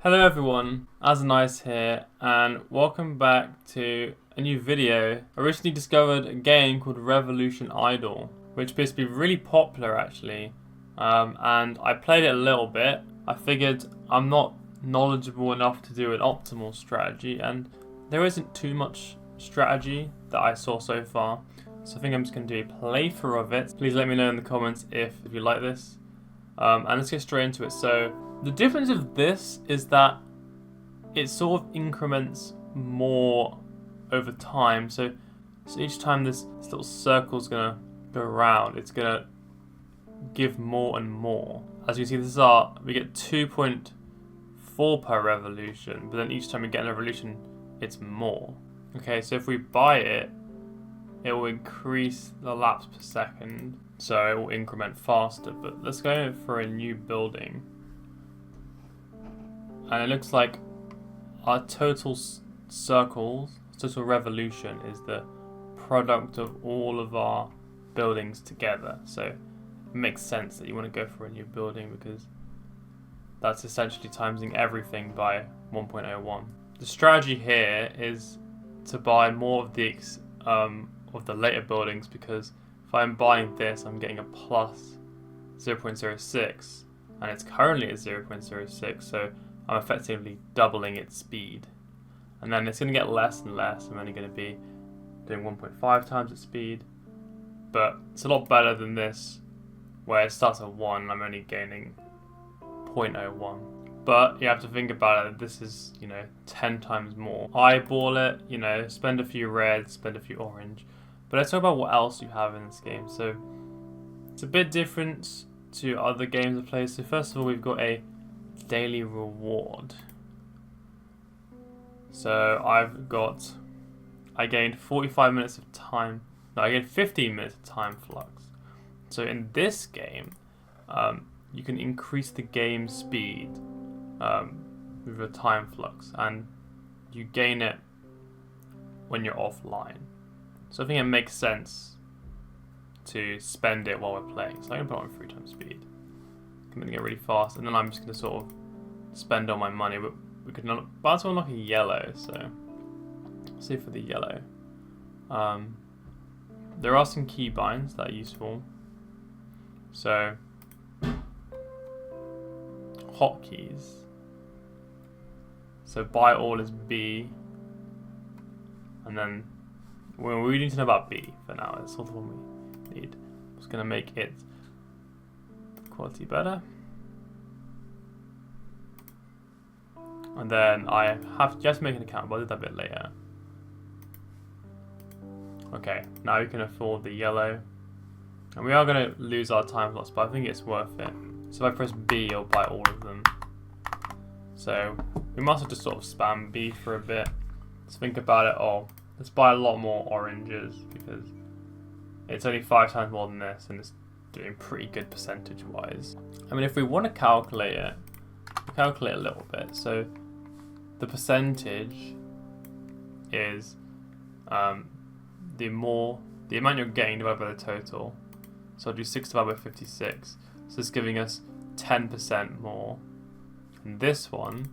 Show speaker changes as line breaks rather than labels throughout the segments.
Hello everyone, Azanice here, and welcome back to a new video. I recently discovered a game called Revolution Idol, which appears to be really popular actually, and I played it a little bit. I figured I'm not knowledgeable enough to do an optimal strategy, and there isn't too much strategy that I saw so far, so I think I'm just going to do a playthrough of it. Please let me know in the comments if you like this, and let's get straight into it. So the difference of this is that it sort of increments more over time. So each time this little circle's gonna go around, it's gonna give more and more. As you can see, we get 2.4 per revolution, but then each time we get a revolution, it's more. Okay, so if we buy it, it will increase the laps per second, so it will increment faster. But let's go for a new building. And it looks like our total total revolution is the product of all of our buildings together. So it makes sense that you want to go for a new building because that's essentially timesing everything by 1.01. The strategy here is to buy more of the later buildings, because if I'm buying this, I'm getting a plus 0.06, and it's currently at 0.06, so I'm effectively doubling its speed. And then it's going to get less and less. I'm only going to be doing 1.5 times its speed. But it's a lot better than this, where it starts at 1 and I'm only gaining 0.01. But you have to think about it, this is, 10 times more. Eyeball it, spend a few reds, spend a few orange. But let's talk about what else you have in this game. So it's a bit different to other games I've played. So first of all, we've got a daily reward. So I gained 45 minutes of time. No, I gained 15 minutes of time flux. So in this game, you can increase the game speed with a time flux, and you gain it when you're offline. So I think it makes sense to spend it while we're playing. So I'm going to put on 3 times speed. I'm going to get really fast, and then I'm just going to sort of spend all my money. But we could not. But I unlock a yellow, so let's see for the yellow. There are some keybinds that are useful. So hotkeys. So buy all is B, and then we need to know about B for now. It's sort of one we need. I'm just going to make it quality better, and then I have just make an account, but I'll do that a bit later. Okay, now we can afford the yellow, and we are going to lose our time loss, but I think it's worth it. So if I press B, I'll buy all of them. So we must have just sort of spam B for a bit. Let's think about it. Let's buy a lot more oranges because it's only 5 times more than this, and it's doing pretty good percentage wise. I mean, if we want to calculate it, calculate a little bit. So the percentage is the amount you're getting divided by the total. So I'll do 6 divided by 56. So it's giving us 10% more. And this one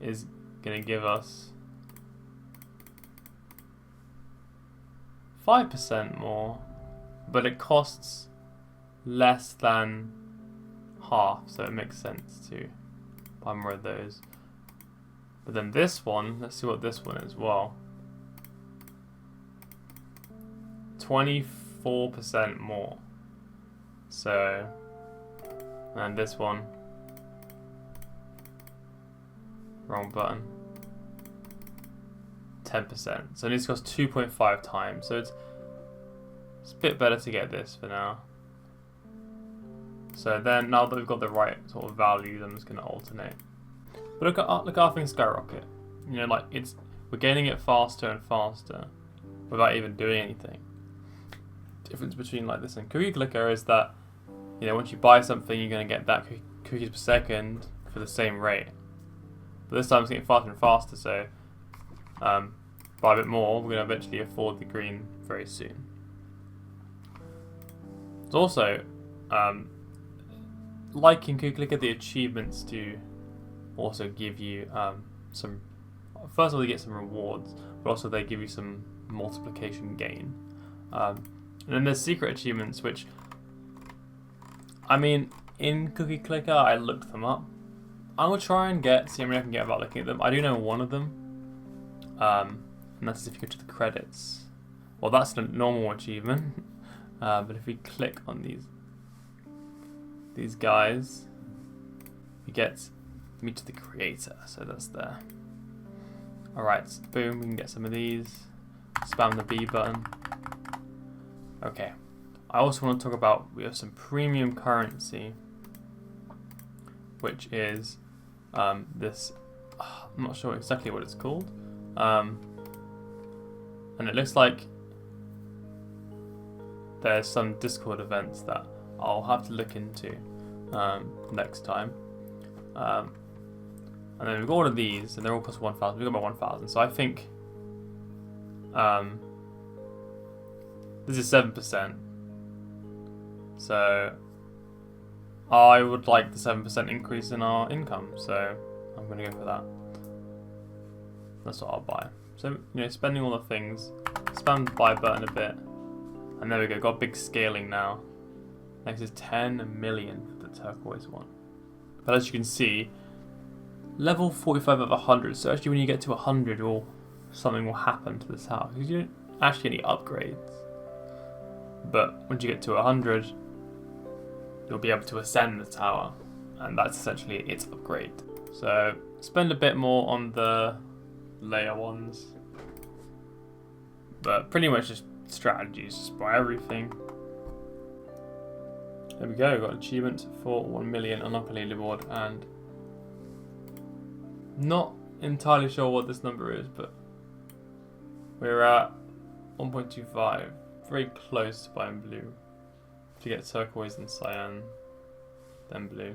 is going to give us 5% more, but it costs less than half, so it makes sense to buy more of those. But then this one, let's see what this one is. Well, 24% more. So, and this one, wrong button, 10%. So this costs 2.5 times. So it's a bit better to get this for now. So then, now that we've got the right sort of values, I'm just going to alternate. But look at our thing skyrocket. We're gaining it faster and faster without even doing anything. Difference between like this and Cookie Clicker is that, once you buy something, you're going to get that cookies per second for the same rate. But this time it's getting faster and faster, so buy a bit more, we're going to eventually afford the green very soon. It's also, like in Cookie Clicker, the achievements do also give you some. First of all, you get some rewards, but also they give you some multiplication gain. And then there's secret achievements, which, I mean, in Cookie Clicker, I looked them up. I will try and see how many I can get without looking at them. I do know one of them, and that's if you go to the credits. Well, that's the normal achievement, but if we click on these guys, we get Meet the Creator, so that's there. Alright, so boom, we can get some of these. Spam the B button. Okay, I also want to talk about, we have some premium currency, which is this, I'm not sure exactly what it's called, and it looks like there's some Discord events that I'll have to look into next time. And then we've got all of these, and they're all plus 1,000. We've got about 1,000. So I think this is 7%. So I would like the 7% increase in our income. So I'm going to go for that. That's what I'll buy. So, spending all the things, spam the buy button a bit. And there we go, got big scaling now. Next is 10 million for the turquoise one. But as you can see, level 45 of 100. So actually when you get to 100, something will happen to this house. Because you don't actually get any upgrades. But once you get to 100, you'll be able to ascend the tower. And that's essentially its upgrade. So spend a bit more on the layer ones. But pretty much just strategies, just buy everything. There we go, got achievement for 1 million unlock a leaderboard, and not entirely sure what this number is, but we're at 1.25, very close to buying blue. To get turquoise and cyan, then blue,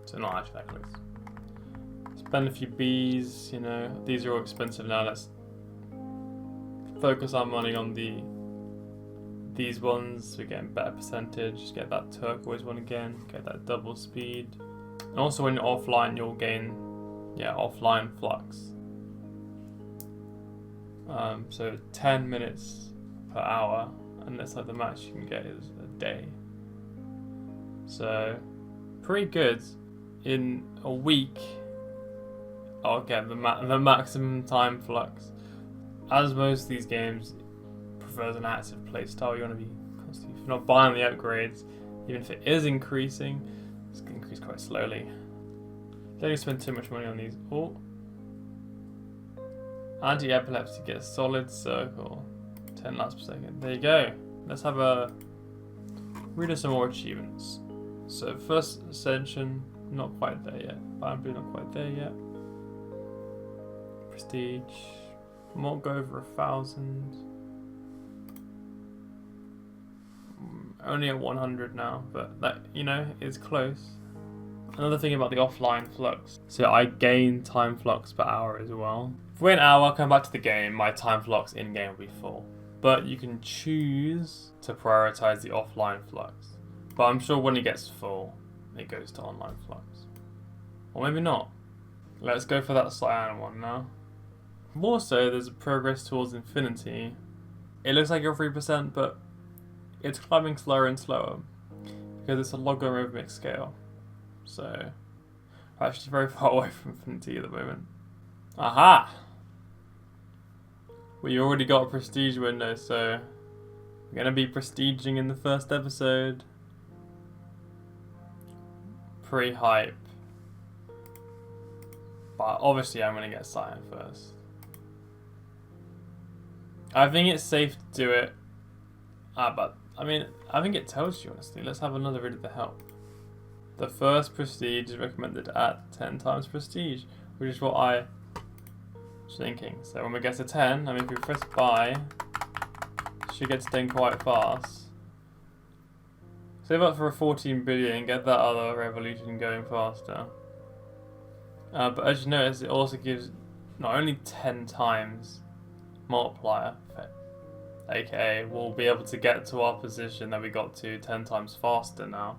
so not actually that close. Spend a few Bs, these are all expensive now. Let's focus our money on these ones. We're getting better percentage. Get that turquoise one again. Get that double speed. And also when you're offline, you'll gain, offline flux. So 10 minutes per hour, and that's like the max you can get is a day. So pretty good. In a week, I'll get the maximum time flux. As most of these games prefers an active playstyle, you want to be constantly, if you're not buying the upgrades, even if it is increasing, it's going to increase quite slowly. Don't spend too much money on these. Oh, anti-epilepsy gets solid circle, 10 laps per second. There you go. Let's have a read of some more achievements. So first ascension, not quite there yet. Buying blue, not quite there yet. Prestige. Won't go over 1,000. Only at 100 now, but that, is close. Another thing about the offline flux. So I gain time flux per hour as well. If we're an hour, come back to the game, my time flux in-game will be full. But you can choose to prioritize the offline flux. But I'm sure when it gets full, it goes to online flux. Or maybe not. Let's go for that cyan one now. Also, there's a progress towards infinity. It looks like you're 3%, but it's climbing slower and slower because it's a logarithmic scale. So, we're actually very far away from infinity at the moment. Aha! We already got a prestige window, so we're going to be prestiging in the first episode. Pre-hype. But obviously I'm going to get cyan first. I think it's safe to do it. But I think it tells you, honestly. Let's have another read of the help. The first prestige is recommended at 10 times prestige, which is what I was thinking. So when we get to 10, if we press buy, it should get to 10 quite fast. Save up for a 14 billion and get that other revolution going faster. But as you notice, it also gives not only 10 times multiplier effect, aka we'll be able to get to our position that we got to 10 times faster now,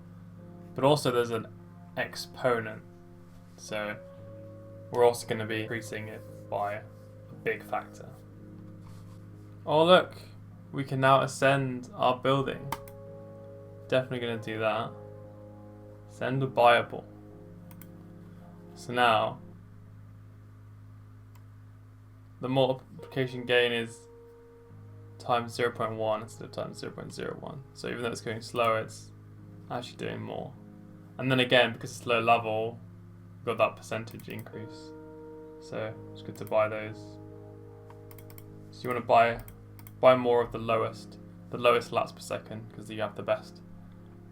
but also there's an exponent, so we're also going to be increasing it by a big factor. Oh look, we can now ascend our building. Definitely going to do that. Ascend buyable. So now, the multiplication gain is times 0.1 instead of times 0.01. So even though it's going slower, it's actually doing more. And then again, because it's low level, we've got that percentage increase. So it's good to buy those. So you want to buy more of the lowest lats per second, because you have the best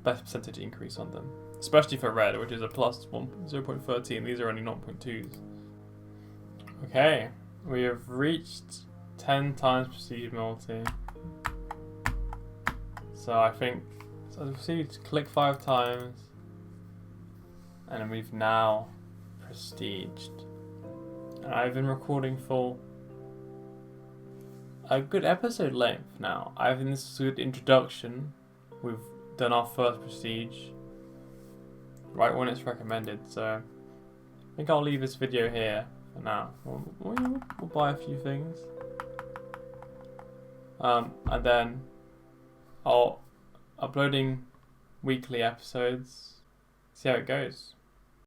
percentage increase on them. Especially for red, which is a plus 0.13. These are only 0.2s. Okay, we have reached 10 times prestige multi. So I think, so we'll see, click 5 times. And then we've now prestiged. And I've been recording for a good episode length now. I think this is a good introduction. We've done our first prestige right when it's recommended, so I think I'll leave this video here for now. We'll buy a few things. And then I'll uploading weekly episodes, see how it goes.